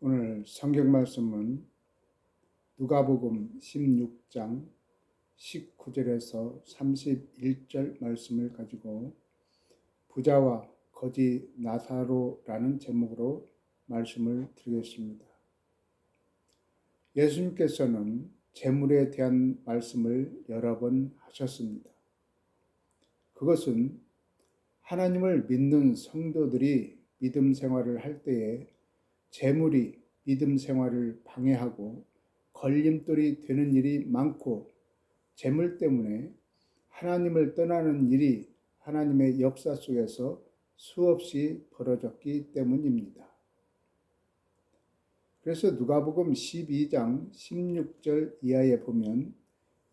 오늘 성경 말씀은 누가복음 16장 19절에서 31절 말씀을 가지고 부자와 거지 나사로라는 제목으로 말씀을 드리겠습니다. 예수님께서는 재물에 대한 말씀을 여러 번 하셨습니다. 그것은 하나님을 믿는 성도들이 믿음 생활을 할 때에 재물이 믿음 생활을 방해하고 걸림돌이 되는 일이 많고, 재물 때문에 하나님을 떠나는 일이 하나님의 역사 속에서 수없이 벌어졌기 때문입니다. 그래서 누가복음 12장 16절 이하에 보면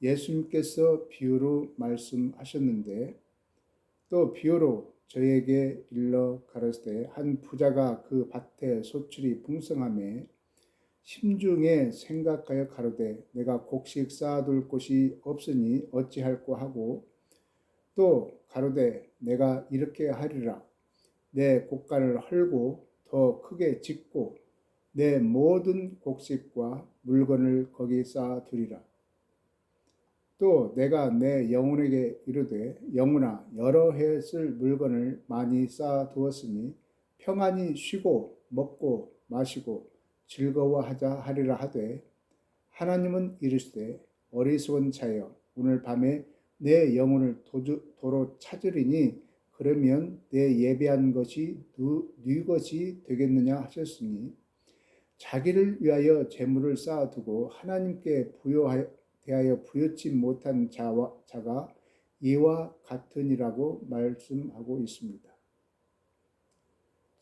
예수님께서 비유로 말씀하셨는데, 또 비유로 저에게 일러 가라사대 한 부자가 그 밭에 소출이 풍성하매 심중에 생각하여 가로되 내가 곡식 쌓아둘 곳이 없으니 어찌할꼬 하고, 또 가로되 내가 이렇게 하리라. 내 곡간을 헐고 더 크게 짓고 내 모든 곡식과 물건을 거기 쌓아두리라. 또 내가 내 영혼에게 이르되 영혼아, 여러 해 쓸 물건을 많이 쌓아두었으니 평안히 쉬고 먹고 마시고 즐거워하자 하리라 하되, 하나님은 이르시되 어리석은 자여, 오늘 밤에 내 영혼을 도로 찾으리니 그러면 내 예배한 것이 네 것이 되겠느냐 하셨으니, 자기를 위하여 재물을 쌓아두고 하나님께 대하여 부여치 못한 자가 이와 같으니라고 말씀하고 있습니다.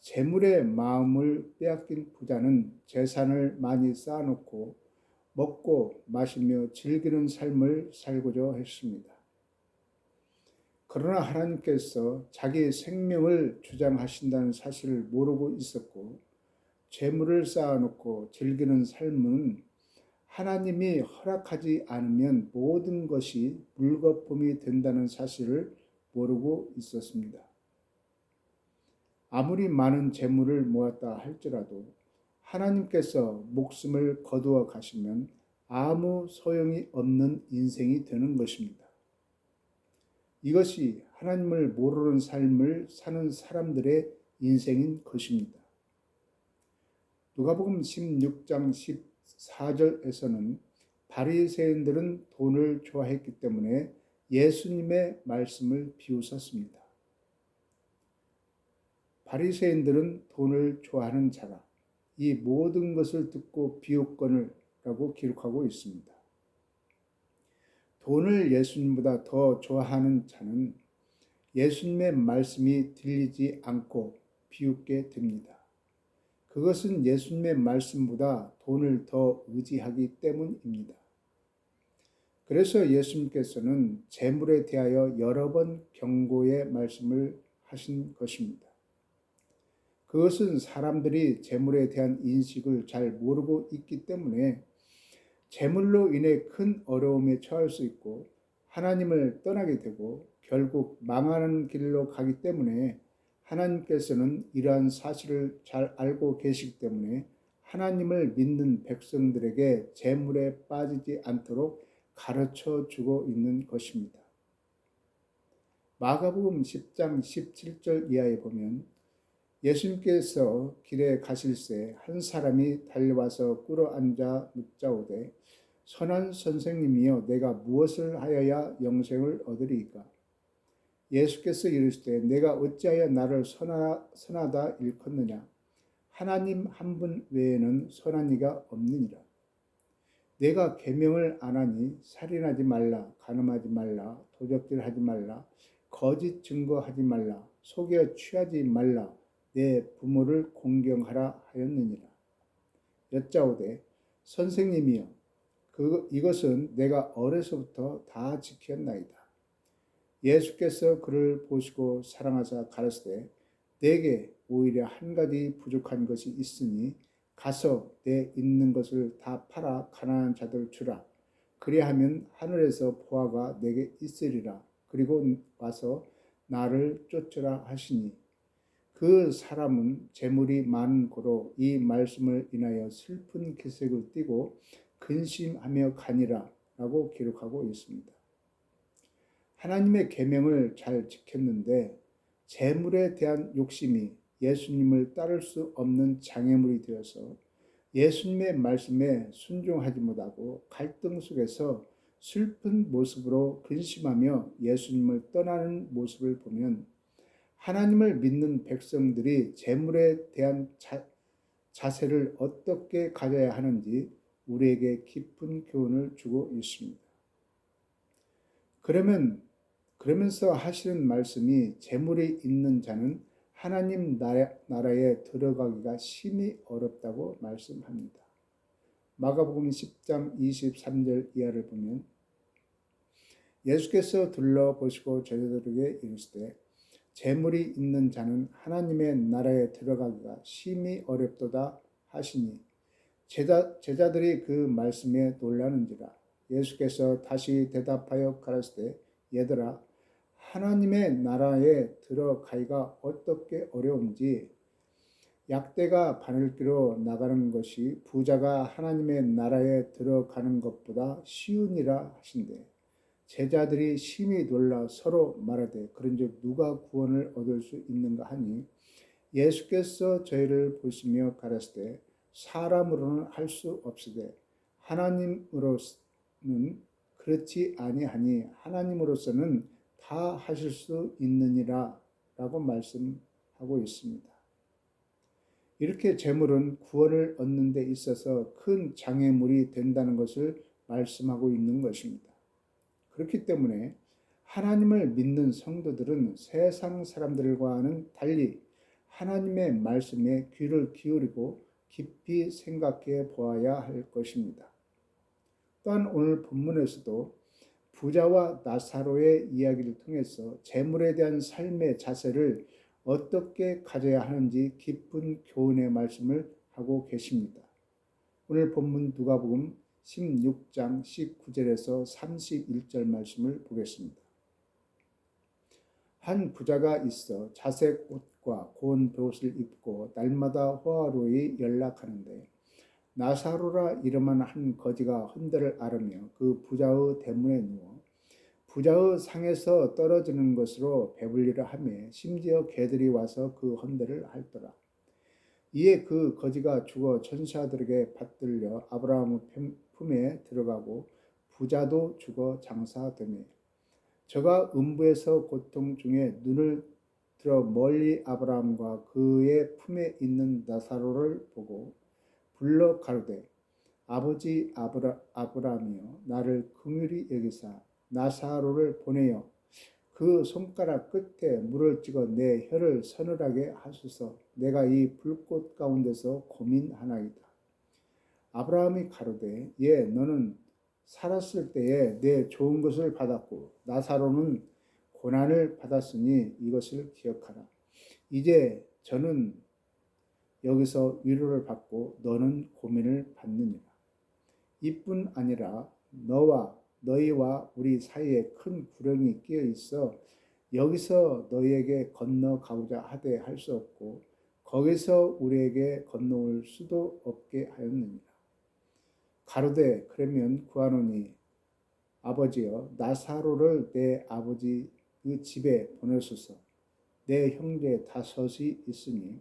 재물의 마음을 빼앗긴 부자는 재산을 많이 쌓아놓고 먹고 마시며 즐기는 삶을 살고자 했습니다. 그러나 하나님께서 자기 생명을 주장하신다는 사실을 모르고 있었고, 재물을 쌓아놓고 즐기는 삶은 하나님이 허락하지 않으면 모든 것이 물거품이 된다는 사실을 모르고 있었습니다. 아무리 많은 재물을 모았다 할지라도 하나님께서 목숨을 거두어 가시면 아무 소용이 없는 인생이 되는 것입니다. 이것이 하나님을 모르는 삶을 사는 사람들의 인생인 것입니다. 누가복음 16장 14절에서는 바리새인들은 돈을 좋아했기 때문에 예수님의 말씀을 비웃었습니다. 바리새인들은 돈을 좋아하는 자라 이 모든 것을 듣고 비웃거늘라고 기록하고 있습니다. 돈을 예수님보다 더 좋아하는 자는 예수님의 말씀이 들리지 않고 비웃게 됩니다. 그것은 예수님의 말씀보다 돈을 더 의지하기 때문입니다. 그래서 예수님께서는 재물에 대하여 여러 번 경고의 말씀을 하신 것입니다. 그것은 사람들이 재물에 대한 인식을 잘 모르고 있기 때문에 재물로 인해 큰 어려움에 처할 수 있고 하나님을 떠나게 되고 결국 망하는 길로 가기 때문에, 하나님께서는 이러한 사실을 잘 알고 계시기 때문에 하나님을 믿는 백성들에게 재물에 빠지지 않도록 가르쳐 주고 있는 것입니다. 마가복음 10장 17절 이하에 보면 예수님께서 길에 가실새 한 사람이 달려와서 꿇어앉아 묻자오되 선한 선생님이여, 내가 무엇을 하여야 영생을 얻으리이까? 예수께서 이르시되 내가 어찌하여 나를 선하다 일컫느냐? 하나님 한 분 외에는 선한 이가 없느니라. 내가 계명을 안 하니 살인하지 말라, 간음하지 말라, 도적질하지 말라, 거짓 증거하지 말라, 속여 취하지 말라, 내 부모를 공경하라 하였느니라. 여짜오되 선생님이여, 이것은 내가 어려서부터 다 지켰나이다. 예수께서 그를 보시고 사랑하사 가라사대 내게 오히려 한 가지 부족한 것이 있으니 가서 내 있는 것을 다 팔아 가난한 자들 주라. 그리하면 하늘에서 보화가 내게 있으리라. 그리고 와서 나를 쫓으라 하시니, 그 사람은 재물이 많은 고로 이 말씀을 인하여 슬픈 기색을 띠고 근심하며 가니라 라고 기록하고 있습니다. 하나님의 계명을 잘 지켰는데 재물에 대한 욕심이 예수님을 따를 수 없는 장애물이 되어서 예수님의 말씀에 순종하지 못하고 갈등 속에서 슬픈 모습으로 근심하며 예수님을 떠나는 모습을 보면 하나님을 믿는 백성들이 재물에 대한 자세를 어떻게 가져야 하는지 우리에게 깊은 교훈을 주고 있습니다. 그러면서 하시는 말씀이 재물이 있는 자는 하나님 나라에 들어가기가 심히 어렵다고 말씀합니다. 마가복음 10장 23절 이하를 보면 예수께서 둘러보시고 제자들에게 이르시되 재물이 있는 자는 하나님의 나라에 들어가기가 심히 어렵도다 하시니 제자들이 그 말씀에 놀라는지라. 예수께서 다시 대답하여 가라사대 얘들아 하나님의 나라에 들어가기가 어떻게 어려운지 약대가 바늘기로 나가는 것이 부자가 하나님의 나라에 들어가는 것보다 쉬우니라 하신대. 제자들이 심히 놀라 서로 말하되 그런즉 누가 구원을 얻을 수 있는가 하니 예수께서 저희를 보시며 가라사대 사람으로는 할 수 없으되 하나님으로는 그렇지 아니하니 하나님으로서는 다 하실 수 있느니라 라고 말씀하고 있습니다. 이렇게 재물은 구원을 얻는 데 있어서 큰 장애물이 된다는 것을 말씀하고 있는 것입니다. 그렇기 때문에 하나님을 믿는 성도들은 세상 사람들과는 달리 하나님의 말씀에 귀를 기울이고 깊이 생각해 보아야 할 것입니다. 또한 오늘 본문에서도 부자와 나사로의 이야기를 통해서 재물에 대한 삶의 자세를 어떻게 가져야 하는지 깊은 교훈의 말씀을 하고 계십니다. 오늘 본문 누가복음 16장 19절에서 31절 말씀을 보겠습니다. 한 부자가 있어 자색 옷과 고운 베옷을 입고 날마다 호화로이 연락하는데 나사로라 이름한 한 거지가 헌대를 앓으며 그 부자의 대문에 누워 부자의 상에서 떨어지는 것으로 배불리라 하며 심지어 개들이 와서 그 헌대를 핥더라. 이에 그 거지가 죽어 천사들에게 받들려 아브라함의 품에 들어가고 부자도 죽어 장사되매 저가 음부에서 고통 중에 눈을 들어 멀리 아브라함과 그의 품에 있는 나사로를 보고 불러 가로되 아버지 아브라함이여 나를 긍휼히 여기사 나사로를 보내어 그 손가락 끝에 물을 찍어 내 혀를 서늘하게 하소서. 내가 이 불꽃 가운데서 고민하나이다. 아브라함이 가로되 예 너는 살았을 때에 내 좋은 것을 받았고 나사로는 고난을 받았으니 이것을 기억하라. 이제 저는 여기서 위로를 받고 너는 고민을 받느니라. 이뿐 아니라 너희와 우리 사이에 큰 구렁이 끼어 있어 여기서 너희에게 건너가고자 하되 할 수 없고 거기서 우리에게 건너올 수도 없게 하였느니라. 가로되 그러면 구하노니 아버지여 나사로를 내 아버지 그 집에 보내소서. 내 형제 다섯이 있으니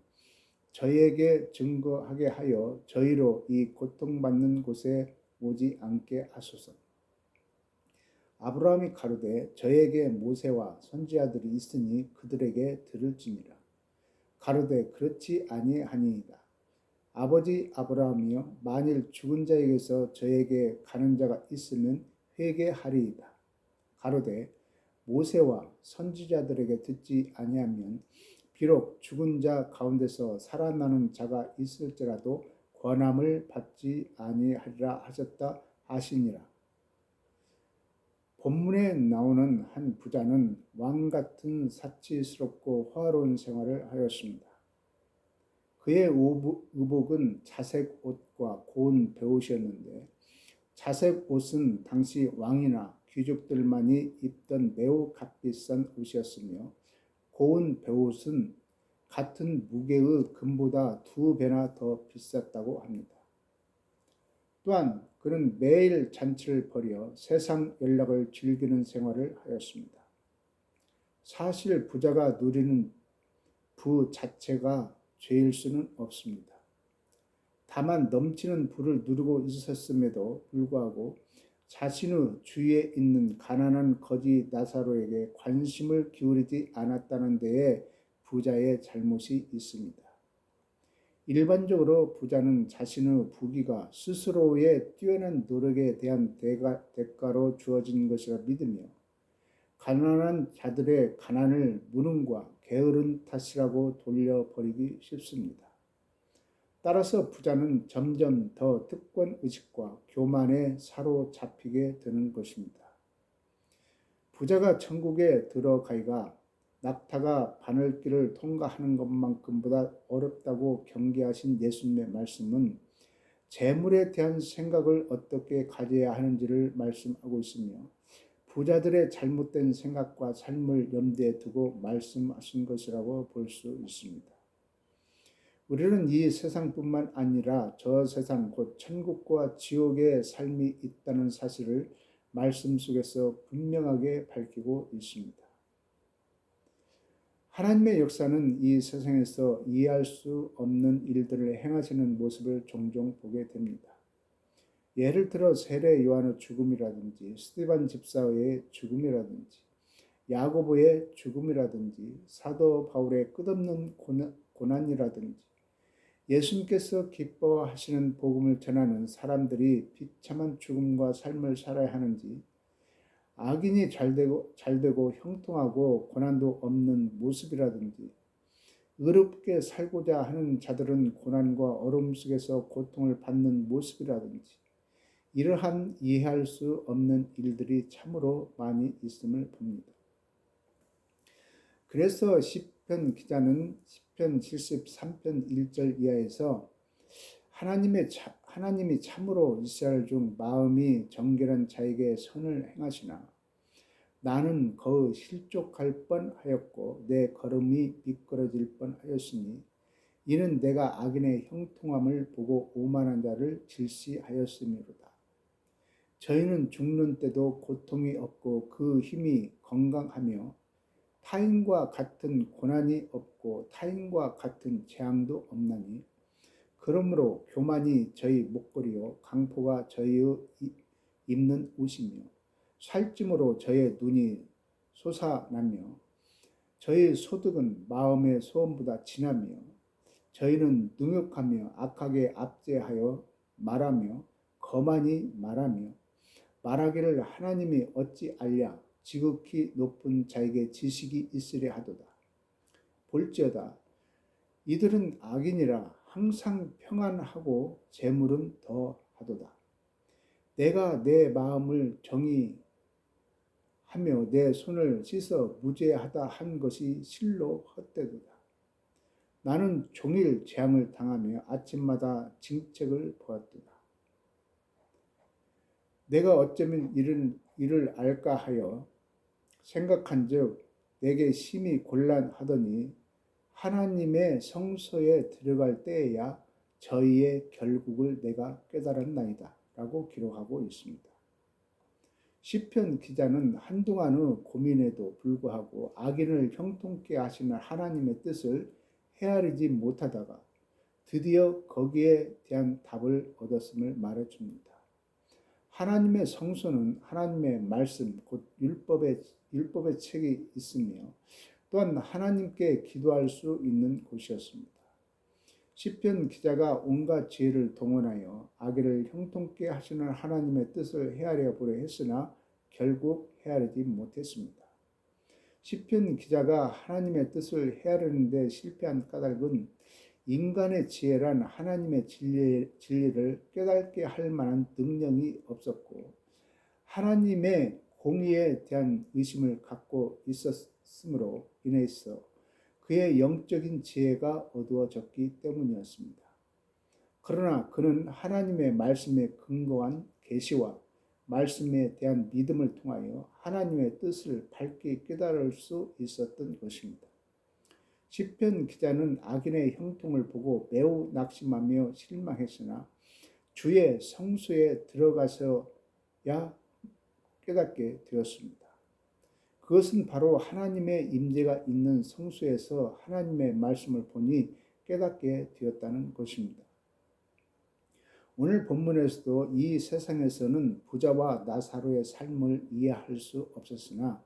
저희에게 증거하게 하여 저희로 이 고통받는 곳에 오지 않게 하소서. 아브라함이 가로되 저에게 모세와 선지자들이 있으니 그들에게 들을지니라. 가로되 그렇지 아니하니이다. 아버지 아브라함이여 만일 죽은 자에게서 저에게 가는 자가 있으면 회개하리이다. 가로되 모세와 선지자들에게 듣지 아니하면 비록 죽은 자 가운데서 살아나는 자가 있을지라도 권함을 받지 아니하리라 하셨다 하시니라. 본문에 나오는 한 부자는 왕 같은 사치스럽고 화려한 생활을 하였습니다. 그의 의복은 자색 옷과 고운 베옷이었는데 자색 옷은 당시 왕이나 귀족들만이 입던 매우 값비싼 옷이었으며 고운 베옷은 같은 무게의 금보다 2배나 더 비쌌다고 합니다. 또한 그는 매일 잔치를 벌여 세상 연락을 즐기는 생활을 하였습니다. 사실 부자가 누리는 부 자체가 죄일 수는 없습니다. 다만 넘치는 부를 누리고 있었음에도 불구하고 자신의 주위에 있는 가난한 거지 나사로에게 관심을 기울이지 않았다는 데에 부자의 잘못이 있습니다. 일반적으로 부자는 자신의 부귀가 스스로의 뛰어난 노력에 대한 대가로 주어진 것이라 믿으며 가난한 자들의 가난을 무능과 게으른 탓이라고 돌려버리기 쉽습니다. 따라서 부자는 점점 더 특권의식과 교만에 사로잡히게 되는 것입니다. 부자가 천국에 들어가기가 낙타가 바늘길을 통과하는 것만큼보다 어렵다고 경계하신 예수님의 말씀은 재물에 대한 생각을 어떻게 가져야 하는지를 말씀하고 있으며 부자들의 잘못된 생각과 삶을 염두에 두고 말씀하신 것이라고 볼 수 있습니다. 우리는 이 세상뿐만 아니라 저 세상 곧 천국과 지옥의 삶이 있다는 사실을 말씀 속에서 분명하게 밝히고 있습니다. 하나님의 역사는 이 세상에서 이해할 수 없는 일들을 행하시는 모습을 종종 보게 됩니다. 예를 들어 세례 요한의 죽음이라든지 스데반 집사의 죽음이라든지 야고보의 죽음이라든지 사도 바울의 끝없는 고난이라든지 예수님께서 기뻐하시는 복음을 전하는 사람들이 비참한 죽음과 삶을 살아야 하는지 악인이 잘되고 형통하고 고난도 없는 모습이라든지 의롭게 살고자 하는 자들은 고난과 어려움 속에서 고통을 받는 모습이라든지 이러한 이해할 수 없는 일들이 참으로 많이 있음을 봅니다. 그래서 시편 기자는 시편 73편 1절 이하에서 하나님이 참으로 이스라엘 중 마음이 정결한 자에게 선을 행하시나 나는 거의 실족할 뻔하였고 내 걸음이 미끄러질 뻔하였으니 이는 내가 악인의 형통함을 보고 오만한 자를 질시하였음이로다. 저희는 죽는 때도 고통이 없고 그 힘이 건강하며 타인과 같은 고난이 없고 타인과 같은 재앙도 없나니 그러므로 교만이 저희 목걸이요 강포가 저희의 입는 옷이며 살찜으로 저의 눈이 솟아나며 저희 소득은 마음의 소원보다 진하며 저희는 능욕하며 악하게 압제하여 말하며 거만히 말하며 말하기를 하나님이 어찌 알랴 지극히 높은 자에게 지식이 있으려 하도다. 볼지어다 이들은 악인이라 항상 평안하고 재물은 더하도다. 내가 내 마음을 정의하며 내 손을 씻어 무죄하다 한 것이 실로 헛되도다. 나는 종일 재앙을 당하며 아침마다 징책을 보았도다. 내가 어쩌면 이를 알까 하여 생각한즉 내게 심히 곤란하더니 하나님의 성소에 들어갈 때에야 저희의 결국을 내가 깨달았나이다 라고 기록하고 있습니다. 시편 기자는 한동안의 고민에도 불구하고 악인을 형통케 하시는 하나님의 뜻을 헤아리지 못하다가 드디어 거기에 대한 답을 얻었음을 말해줍니다. 하나님의 성소는 하나님의 말씀 곧 율법의 책이 있으며 또한 하나님께 기도할 수 있는 곳이었습니다. 시편 기자가 온갖 지혜를 동원하여 악인을 형통케 하시는 하나님의 뜻을 헤아려 보려 했으나 결국 헤아리지 못했습니다. 시편 기자가 하나님의 뜻을 헤아리는 데 실패한 까닭은 인간의 지혜란 하나님의 진리를 깨닫게 할 만한 능력이 없었고 하나님의 공의에 대한 의심을 갖고 있었으므로 인해서 그의 영적인 지혜가 어두워졌기 때문이었습니다. 그러나 그는 하나님의 말씀에 근거한 계시와 말씀에 대한 믿음을 통하여 하나님의 뜻을 밝게 깨달을 수 있었던 것입니다. 시편 기자는 악인의 형통을 보고 매우 낙심하며 실망했으나 주의 성소에 들어가서야 깨닫게 되었습니다. 그것은 바로 하나님의 임재가 있는 성소에서 하나님의 말씀을 보니 깨닫게 되었다는 것입니다. 오늘 본문에서도 이 세상에서는 부자와 나사로의 삶을 이해할 수 없었으나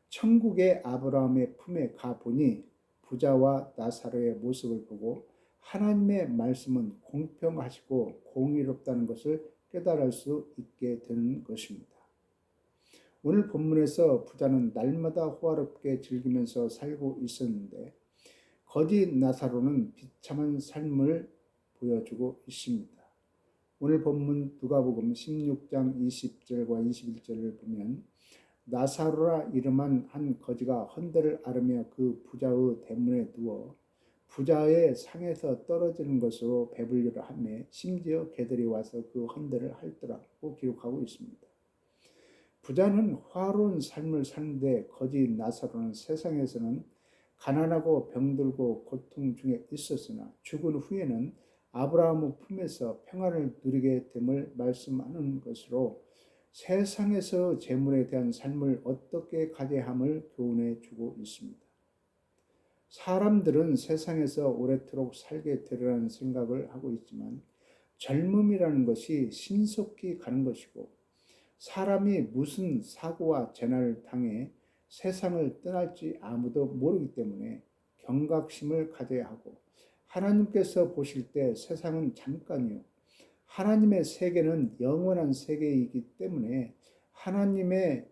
천국의 아브라함의 품에 가보니 부자와 나사로의 모습을 보고 하나님의 말씀은 공평하시고 공의롭다는 것을 깨달을 수 있게 되는 것입니다. 오늘 본문에서 부자는 날마다 호화롭게 즐기면서 살고 있었는데 거짓 나사로는 비참한 삶을 보여주고 있습니다. 오늘 본문 누가복음 16장 20절과 21절을 보면 나사로라 이름한 한 거지가 헌대를 앓으며 그 부자의 대문에 누워 부자의 상에서 떨어지는 것으로 배불리려 하며 심지어 개들이 와서 그 헌대를 핥더라고 기록하고 있습니다. 부자는 화로운 삶을 사는데 거짓 나사로는 세상에서는 가난하고 병들고 고통 중에 있었으나 죽은 후에는 아브라함의 품에서 평안을 누리게 됨을 말씀하는 것으로 세상에서 재물에 대한 삶을 어떻게 가져야 함을 교훈해 주고 있습니다. 사람들은 세상에서 오래도록 살게 되리라는 생각을 하고 있지만 젊음이라는 것이 신속히 가는 것이고 사람이 무슨 사고와 재난을 당해 세상을 떠날지 아무도 모르기 때문에 경각심을 가져야 하고 하나님께서 보실 때 세상은 잠깐이요 하나님의 세계는 영원한 세계이기 때문에 하나님의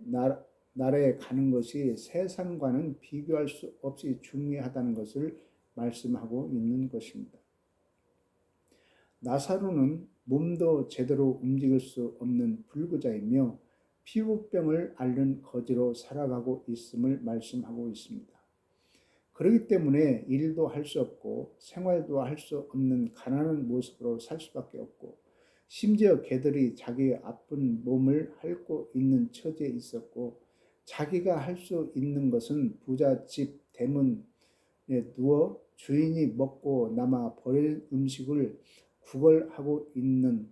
나라에 가는 것이 세상과는 비교할 수 없이 중요하다는 것을 말씀하고 있는 것입니다. 나사로는 몸도 제대로 움직일 수 없는 불구자이며 피부병을 앓는 거지로 살아가고 있음을 말씀하고 있습니다. 그렇기 때문에 일도 할 수 없고 생활도 할 수 없는 가난한 모습으로 살 수밖에 없고 심지어 개들이 자기의 아픈 몸을 핥고 있는 처지에 있었고 자기가 할 수 있는 것은 부잣집 대문에 누워 주인이 먹고 남아 버린 음식을 구걸하고 있는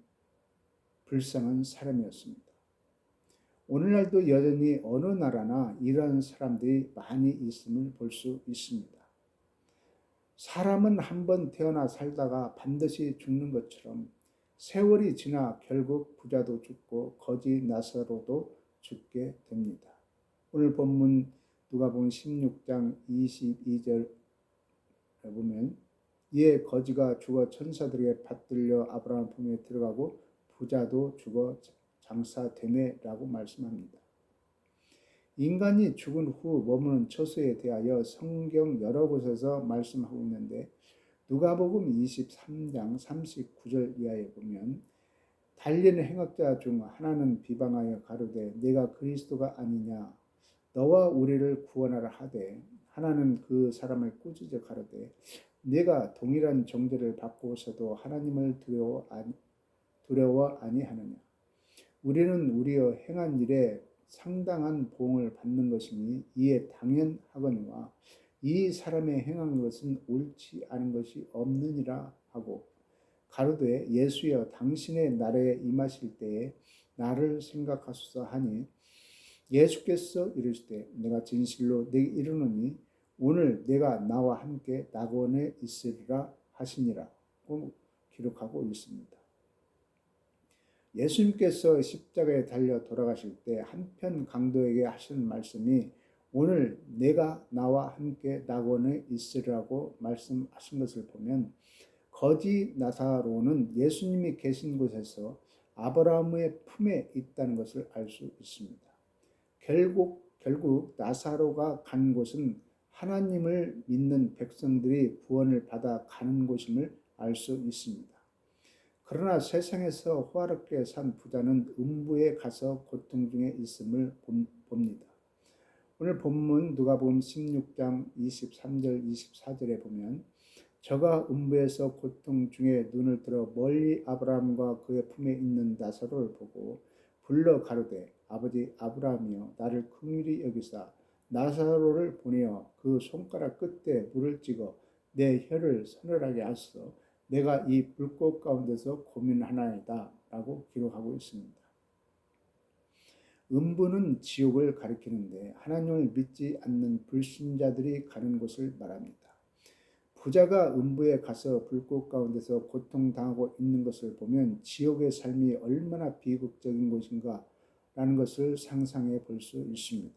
불쌍한 사람이었습니다. 오늘날도 여전히 어느 나라나 이러한 사람들이 많이 있음을 볼 수 있습니다. 사람은 한번 태어나 살다가 반드시 죽는 것처럼 세월이 지나 결국 부자도 죽고 거지 나사로도 죽게 됩니다. 오늘 본문 누가복음 16장 22절에 보면 이에 거지가 죽어 천사들에게 받들려 아브라함 품에 들어가고 부자도 죽어 장사되매라고 말씀합니다. 인간이 죽은 후 머무는 처소에 대하여 성경 여러 곳에서 말씀하고 있는데 누가복음 23장 39절 이하에 보면 달리는 행악자 중 하나는 비방하여 가로되 네가 그리스도가 아니냐 너와 우리를 구원하라 하되 하나는 그 사람을 꾸짖어 가로되 네가 동일한 정죄를 받고서도 하나님을 두려워 아니하느냐 우리는 우리의 행한 일에 상당한 보응을 받는 것이니 이에 당연하거니와 이 사람의 행한 것은 옳지 않은 것이 없느니라 하고 가로되 예수여 당신의 나라에 임하실 때에 나를 생각하소서 하니 예수께서 이르시되 내가 진실로 내게 이르노니 오늘 내가 나와 함께 낙원에 있으리라 하시니라고 기록하고 있습니다. 예수님께서 십자가에 달려 돌아가실 때 한편 강도에게 하신 말씀이 오늘 내가 나와 함께 낙원에 있으리라고 말씀하신 것을 보면 거지 나사로는 예수님이 계신 곳에서 아브라함의 품에 있다는 것을 알 수 있습니다. 결국 나사로가 간 곳은 하나님을 믿는 백성들이 구원을 받아 가는 곳임을 알 수 있습니다. 그러나 세상에서 호화롭게 산 부자는 음부에 가서 고통 중에 있음을 봅니다. 오늘 본문 누가복음 16장 23절 24절에 보면 저가 음부에서 고통 중에 눈을 들어 멀리 아브라함과 그의 품에 있는 나사로를 보고 불러 가로되 아버지 아브라함이여 나를 긍휼히 여기사 나사로를 보내어 그 손가락 끝에 물을 찍어 내 혀를 서늘하게 하소서. 내가 이 불꽃 가운데서 고민하나이다 라고 기록하고 있습니다. 음부는 지옥을 가리키는데 하나님을 믿지 않는 불신자들이 가는 곳을 말합니다. 부자가 음부에 가서 불꽃 가운데서 고통당하고 있는 것을 보면 지옥의 삶이 얼마나 비극적인 것인가 라는 것을 상상해 볼 수 있습니다.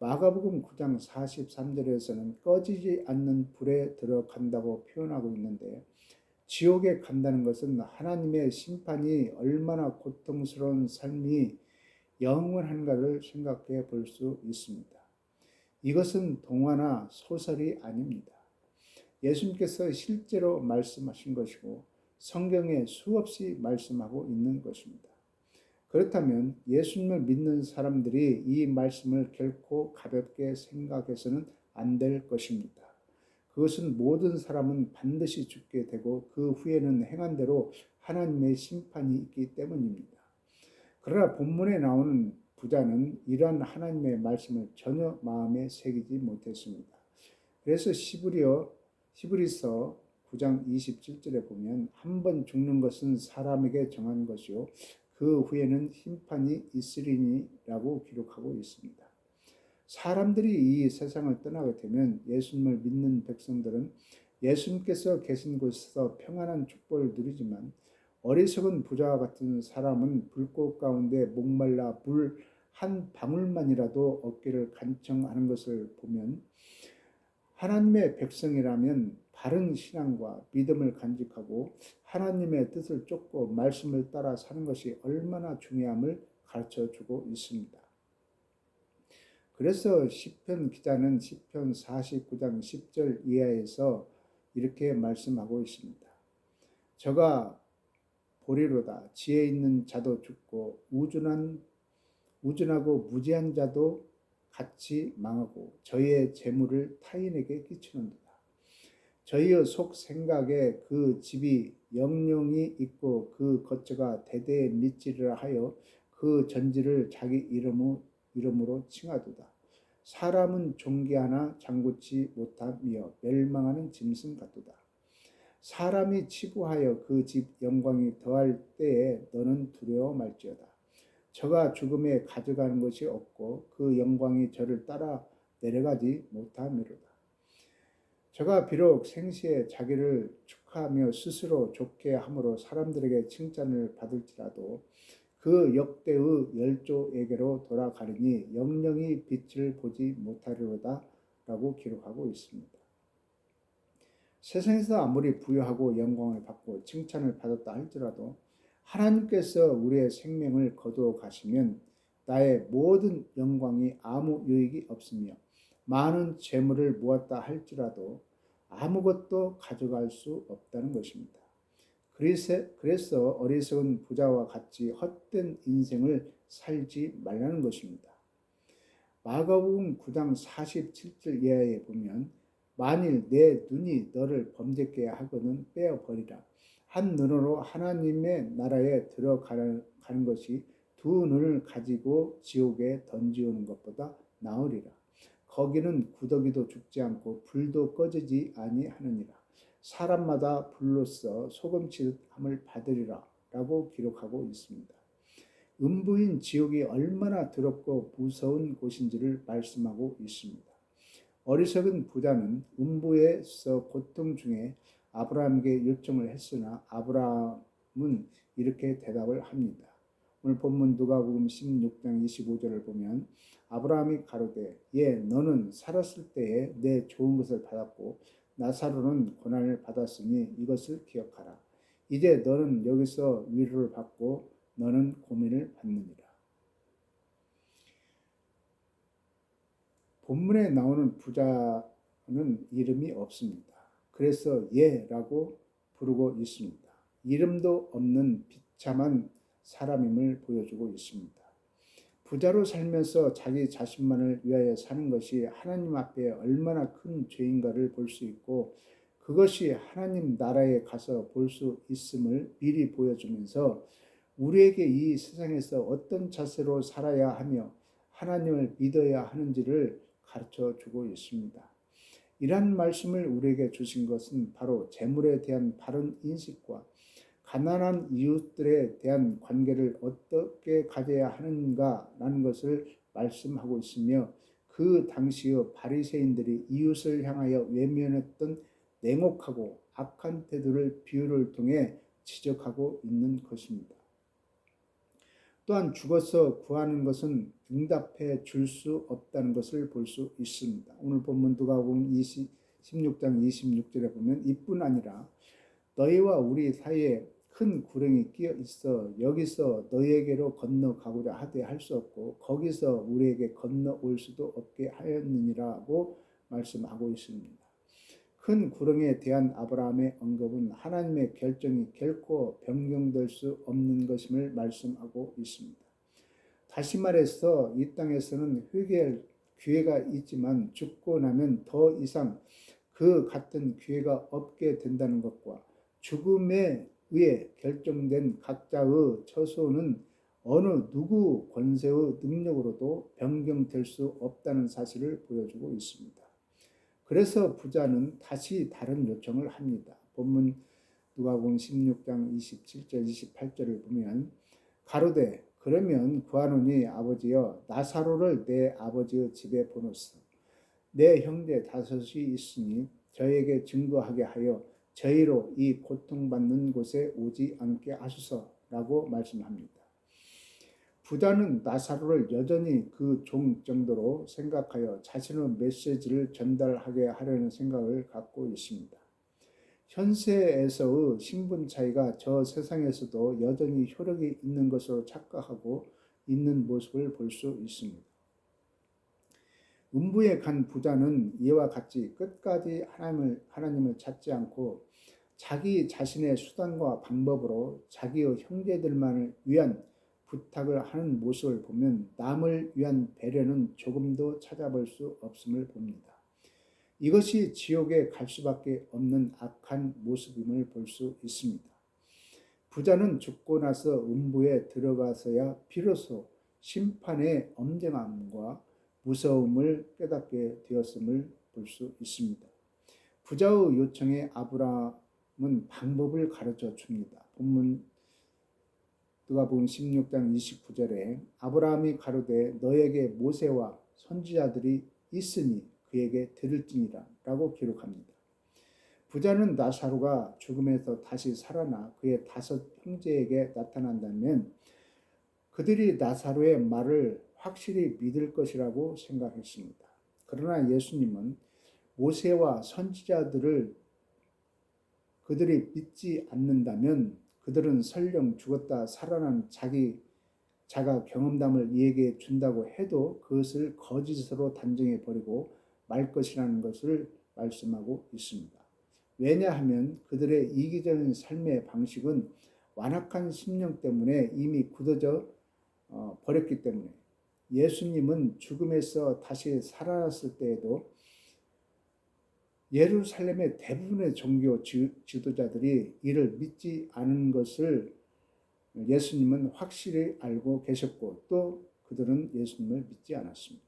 마가복음 9장 43절에서는 꺼지지 않는 불에 들어간다고 표현하고 있는데 지옥에 간다는 것은 하나님의 심판이 얼마나 고통스러운 삶이 영원한가를 생각해 볼 수 있습니다. 이것은 동화나 소설이 아닙니다. 예수님께서 실제로 말씀하신 것이고 성경에 수없이 말씀하고 있는 것입니다. 그렇다면 예수님을 믿는 사람들이 이 말씀을 결코 가볍게 생각해서는 안 될 것입니다. 그것은 모든 사람은 반드시 죽게 되고 그 후에는 행한 대로 하나님의 심판이 있기 때문입니다. 그러나 본문에 나오는 부자는 이러한 하나님의 말씀을 전혀 마음에 새기지 못했습니다. 그래서 히브리서 9장 27절에 보면 한 번 죽는 것은 사람에게 정한 것이요 그 후에는 심판이 있으리니라고 기록하고 있습니다. 사람들이 이 세상을 떠나게 되면 예수님을 믿는 백성들은 예수님께서 계신 곳에서 평안한 축복을 누리지만 어리석은 부자와 같은 사람은 불꽃 가운데 목말라 물 한 방울만이라도 얻기를 간청하는 것을 보면 하나님의 백성이라면 바른 신앙과 믿음을 간직하고 하나님의 뜻을 쫓고 말씀을 따라 사는 것이 얼마나 중요함을 가르쳐 주고 있습니다. 그래서 시편 기자는 시편 49장 10절 이하에서 이렇게 말씀하고 있습니다. 저가 보리로다. 지혜 있는 자도 죽고 우준하고 무지한 자도 같이 망하고 저희의 재물을 타인에게 끼치는도다. 저희의 속 생각에 그 집이 영영이 있고 그 거처가 대대에 밑지리라 하여 그 전지를 자기 이름으로 칭하도다. 사람은 존귀하나 장구치 못하며 멸망하는 짐승 같도다. 사람이 치부하여 그 집 영광이 더할 때에 너는 두려워 말지어다. 저가 죽음에 가져가는 것이 없고 그 영광이 저를 따라 내려가지 못하미로다. 저가 비록 생시에 자기를 축하하며 스스로 좋게 함으로 사람들에게 칭찬을 받을지라도 그 역대의 열조에게로 돌아가리니 영영이 빛을 보지 못하리로다 라고 기록하고 있습니다. 세상에서 아무리 부유하고 영광을 받고 칭찬을 받았다 할지라도 하나님께서 우리의 생명을 거두어 가시면 나의 모든 영광이 아무 유익이 없으며 많은 재물을 모았다 할지라도 아무것도 가져갈 수 없다는 것입니다. 그래서 어리석은 부자와 같이 헛된 인생을 살지 말라는 것입니다. 마가복음 9장 47절 이하에 보면 만일 내 눈이 너를 범죄케 하거든 빼어버리라. 한 눈으로 하나님의 나라에 들어가는 것이 두 눈을 가지고 지옥에 던지오는 것보다 나으리라. 거기는 구더기도 죽지 않고 불도 꺼지지 아니하느니라. 사람마다 불로써 소금치듯함을 받으리라 라고 기록하고 있습니다. 음부인 지옥이 얼마나 더럽고 무서운 곳인지를 말씀하고 있습니다. 어리석은 부자는 음부에서 고통 중에 아브라함에게 요청을 했으나 아브라함은 이렇게 대답을 합니다. 오늘 본문 누가복음 16장 25절을 보면 아브라함이 가로되 너는 살았을 때에 내 좋은 것을 받았고 나사로는 고난을 받았으니 이것을 기억하라. 이제 너는 여기서 위로를 받고 너는 고민을 받느니라. 본문에 나오는 부자는 이름이 없습니다. 그래서 라고 부르고 있습니다. 이름도 없는 비참한 사람임을 보여주고 있습니다. 부자로 살면서 자기 자신만을 위하여 사는 것이 하나님 앞에 얼마나 큰 죄인가를 볼 수 있고 그것이 하나님 나라에 가서 볼 수 있음을 미리 보여주면서 우리에게 이 세상에서 어떤 자세로 살아야 하며 하나님을 믿어야 하는지를 가르쳐 주고 있습니다. 이러한 말씀을 우리에게 주신 것은 바로 재물에 대한 바른 인식과 가난한 이웃들에 대한 관계를 어떻게 가져야 하는가라는 것을 말씀하고 있으며, 그 당시의 바리새인들이 이웃을 향하여 외면했던 냉혹하고 악한 태도를 비유를 통해 지적하고 있는 것입니다. 또한 죽어서 구하는 것은 응답해 줄 수 없다는 것을 볼 수 있습니다. 오늘 본문 누가복음 16장 26절에 보면, 이뿐 아니라 너희와 우리 사이에 큰 구렁이 끼어 있어 여기서 너희에게로 건너가고자 하되 할 수 없고 거기서 우리에게 건너올 수도 없게 하였느니라고 말씀하고 있습니다. 큰 구렁에 대한 아브라함의 언급은 하나님의 결정이 결코 변경될 수 없는 것임을 말씀하고 있습니다. 다시 말해서 이 땅에서는 회개할 기회가 있지만 죽고 나면 더 이상 그 같은 기회가 없게 된다는 것과, 죽음에 의해 결정된 각자의 처소는 어느 누구 권세의 능력으로도 변경될 수 없다는 사실을 보여주고 있습니다. 그래서 부자는 다시 다른 요청을 합니다. 본문 누가복음 16장 27절 28절을 보면, 가로되 그러면 구하노니 아버지여 나사로를 내 아버지의 집에 보내소서. 내 형제 다섯이 있으니 저에게 증거하게 하여 저희로 이 고통받는 곳에 오지 않게 하소서라고 말씀합니다. 부자는 나사로를 여전히 그 종 정도로 생각하여 자신의 메시지를 전달하게 하려는 생각을 갖고 있습니다. 현세에서의 신분 차이가 저 세상에서도 여전히 효력이 있는 것으로 착각하고 있는 모습을 볼 수 있습니다. 음부에 간 부자는 이와 같이 끝까지 하나님을 찾지 않고 자기 자신의 수단과 방법으로 자기의 형제들만을 위한 부탁을 하는 모습을 보면 남을 위한 배려는 조금도 찾아볼 수 없음을 봅니다. 이것이 지옥에 갈 수밖에 없는 악한 모습임을 볼 수 있습니다. 부자는 죽고 나서 음부에 들어가서야 비로소 심판의 엄정함과 무서움을 깨닫게 되었음을 볼 수 있습니다. 부자의 요청에 아브라함은 방법을 가르쳐 줍니다. 본문 누가복음 16장 29절에 아브라함이 가로되 너에게 모세와 선지자들이 있으니 그에게 들을지니라 라고 기록합니다. 부자는 나사로가 죽음에서 다시 살아나 그의 다섯 형제에게 나타난다면 그들이 나사로의 말을 확실히 믿을 것이라고 생각했습니다. 그러나 예수님은 모세와 선지자들을 그들이 믿지 않는다면 그들은 설령 죽었다 살아난 자가 경험담을 얘기해 준다고 해도 그것을 거짓으로 단정해 버리고 말 것이라는 것을 말씀하고 있습니다. 왜냐하면 그들의 이기적인 삶의 방식은 완악한 심령 때문에 이미 굳어져 버렸기 때문에, 예수님은 죽음에서 다시 살아났을 때에도 예루살렘의 대부분의 종교 지도자들이 이를 믿지 않은 것을 예수님은 확실히 알고 계셨고 또 그들은 예수님을 믿지 않았습니다.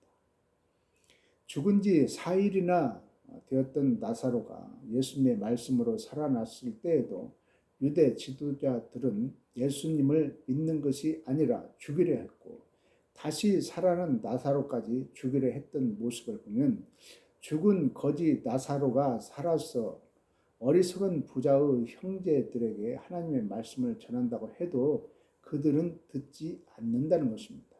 죽은 지 4일이나 되었던 나사로가 예수님의 말씀으로 살아났을 때에도 유대 지도자들은 예수님을 믿는 것이 아니라 죽이려 했고 다시 살아난 나사로까지 죽이려 했던 모습을 보면 죽은 거지 나사로가 살아서 어리석은 부자의 형제들에게 하나님의 말씀을 전한다고 해도 그들은 듣지 않는다는 것입니다.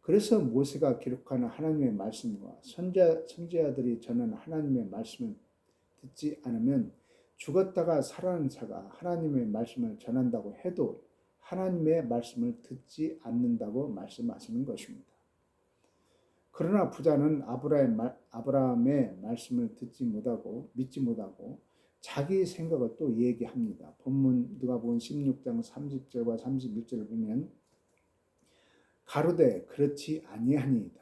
그래서 모세가 기록하는 하나님의 말씀과 선지자들이 전하는 하나님의 말씀을 듣지 않으면 죽었다가 살아난 자가 하나님의 말씀을 전한다고 해도 하나님의 말씀을 듣지 않는다고 말씀하시는 것입니다. 그러나 부자는 아브라함의 말씀을 듣지 못하고 믿지 못하고 자기 생각을 또 얘기합니다. 본문 누가복음 16장 30절과 31절을 보면 가로되 그렇지 아니하니이다.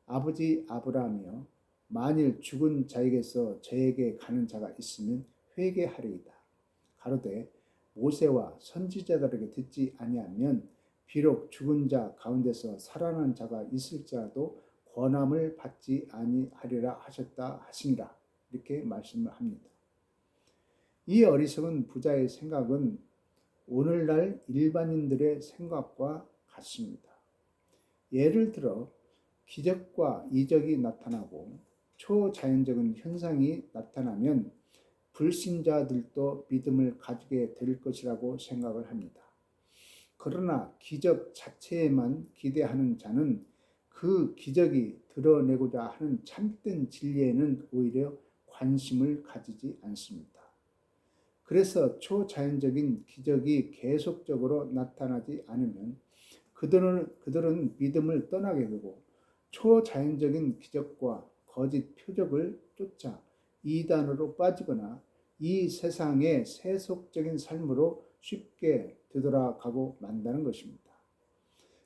아버지 아브라함이여 만일 죽은 자에게서 저에게 가는 자가 있으면 회개하리이다. 가로되 모세와 선지자들에게 듣지 아니하면 비록 죽은 자 가운데서 살아난 자가 있을지라도 권함을 받지 아니하리라 하셨다 하시니라. 이렇게 말씀을 합니다. 이 어리석은 부자의 생각은 오늘날 일반인들의 생각과 같습니다. 예를 들어 기적과 이적이 나타나고 초자연적인 현상이 나타나면 불신자들도 믿음을 가지게 될 것이라고 생각을 합니다. 그러나 기적 자체에만 기대하는 자는 그 기적이 드러내고자 하는 참된 진리에는 오히려 관심을 가지지 않습니다. 그래서 초자연적인 기적이 계속적으로 나타나지 않으면 그들은 믿음을 떠나게 되고 초자연적인 기적과 거짓 표적을 쫓아 이단으로 빠지거나 이 세상의 세속적인 삶으로 쉽게 되돌아가고 만다는 것입니다.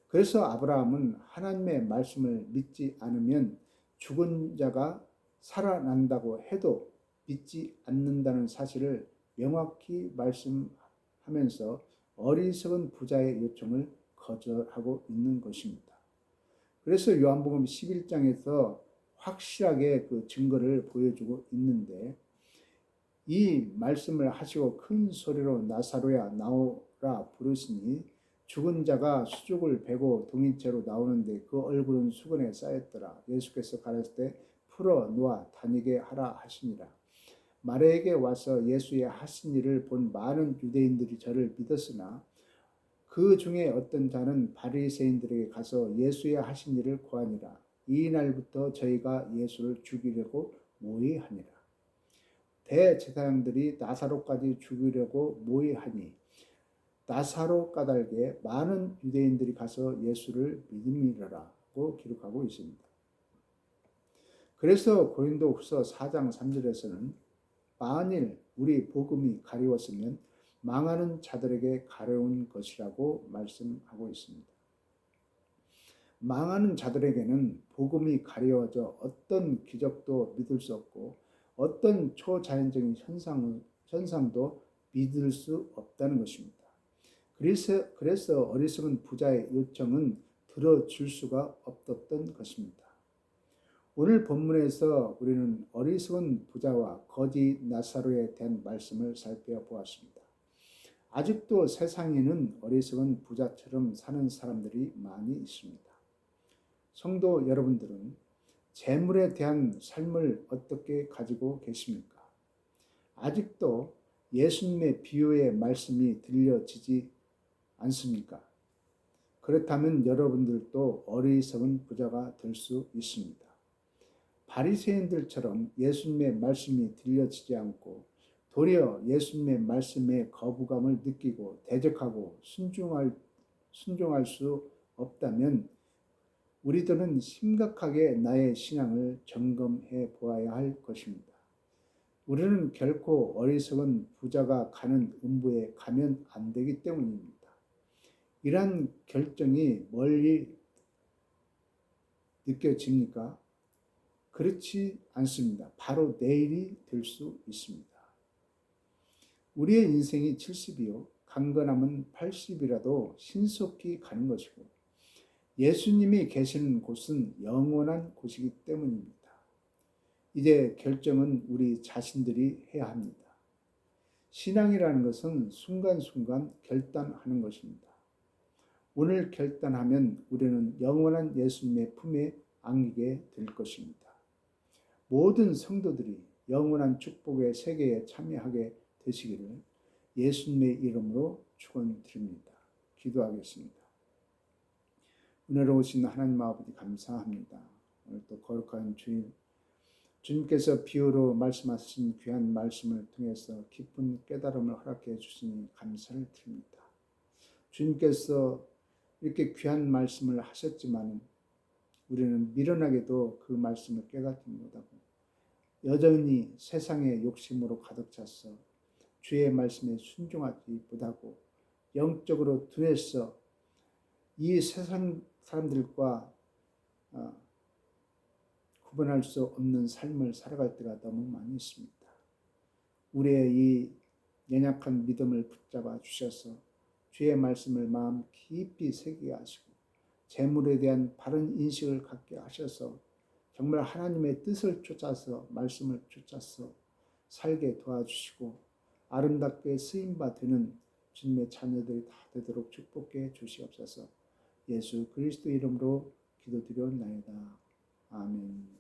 그래서 아브라함은 하나님의 말씀을 믿지 않으면 죽은 자가 살아난다고 해도 믿지 않는다는 사실을 명확히 말씀하면서 어리석은 부자의 요청을 거절하고 있는 것입니다. 그래서 요한복음 11장에서 확실하게 그 증거를 보여주고 있는데, 이 말씀을 하시고 큰 소리로 나사로야 나오라 부르시니 죽은 자가 수족을 베고 동이채로 나오는데 그 얼굴은 수건에 쌓였더라. 예수께서 가라사대 때 풀어 놓아 다니게 하라 하시니라. 마리아에게 와서 예수의 하신 일을 본 많은 유대인들이 저를 믿었으나 그 중에 어떤 자는 바리새인들에게 가서 예수의 하신 일을 고하니라. 이 날부터 저희가 예수를 죽이려고 모의하니라. 대제사장들이 나사로까지 죽이려고 모의하니 나사로 까닭에 많은 유대인들이 가서 예수를 믿음이라고 기록하고 있습니다. 그래서 고린도후서 4장 3절에서는 만일 우리 복음이 가리웠으면 망하는 자들에게 가려운 것이라고 말씀하고 있습니다. 망하는 자들에게는 복음이 가려워져 어떤 기적도 믿을 수 없고 어떤 초자연적인 현상도 믿을 수 없다는 것입니다. 그래서 어리석은 부자의 요청은 들어줄 수가 없었던 것입니다. 오늘 본문에서 우리는 어리석은 부자와 거지 나사로에 대한 말씀을 살펴보았습니다. 아직도 세상에는 어리석은 부자처럼 사는 사람들이 많이 있습니다. 성도 여러분들은 재물에 대한 삶을 어떻게 가지고 계십니까? 아직도 예수님의 비유의 말씀이 들려지지 않습니까? 그렇다면 여러분들도 어리석은 부자가 될 수 있습니다. 바리새인들처럼 예수님의 말씀이 들려지지 않고 도리어 예수님의 말씀에 거부감을 느끼고 대적하고 순종할 수 없다면 우리들은 심각하게 나의 신앙을 점검해 보아야 할 것입니다. 우리는 결코 어리석은 부자가 가는 음부에 가면 안 되기 때문입니다. 이러한 결정이 멀리 느껴집니까? 그렇지 않습니다. 바로 내일이 될 수 있습니다. 우리의 인생이 70이요, 강건함은 80이라도 신속히 가는 것이고 예수님이 계시는 곳은 영원한 곳이기 때문입니다. 이제 결정은 우리 자신들이 해야 합니다. 신앙이라는 것은 순간순간 결단하는 것입니다. 오늘 결단하면 우리는 영원한 예수님의 품에 안기게 될 것입니다. 모든 성도들이 영원한 축복의 세계에 참여하게 되시기를 예수님의 이름으로 축원드립니다. 기도하겠습니다. 은혜로우신 하나님 아버지 감사합니다. 오늘 또 거룩한 주님께서 비유로 말씀하신 귀한 말씀을 통해서 깊은 깨달음을 허락해 주시니 감사를 드립니다. 주님께서 이렇게 귀한 말씀을 하셨지만 우리는 미련하게도 그 말씀을 깨닫지 못하고 여전히 세상의 욕심으로 가득 찼어 주의 말씀에 순종하지 못하고 영적으로 둔해서 이 세상 사람들과 구분할 수 없는 삶을 살아갈 때가 너무 많이 있습니다. 우리의 이 연약한 믿음을 붙잡아 주셔서 주의 말씀을 마음 깊이 새기게 하시고 재물에 대한 바른 인식을 갖게 하셔서 정말 하나님의 뜻을 쫓아서 말씀을 쫓아서 살게 도와주시고 아름답게 쓰임받는 주님의 자녀들이 다 되도록 축복해 주시옵소서. 예수 그리스도 이름으로 기도드렸나이다. 아멘.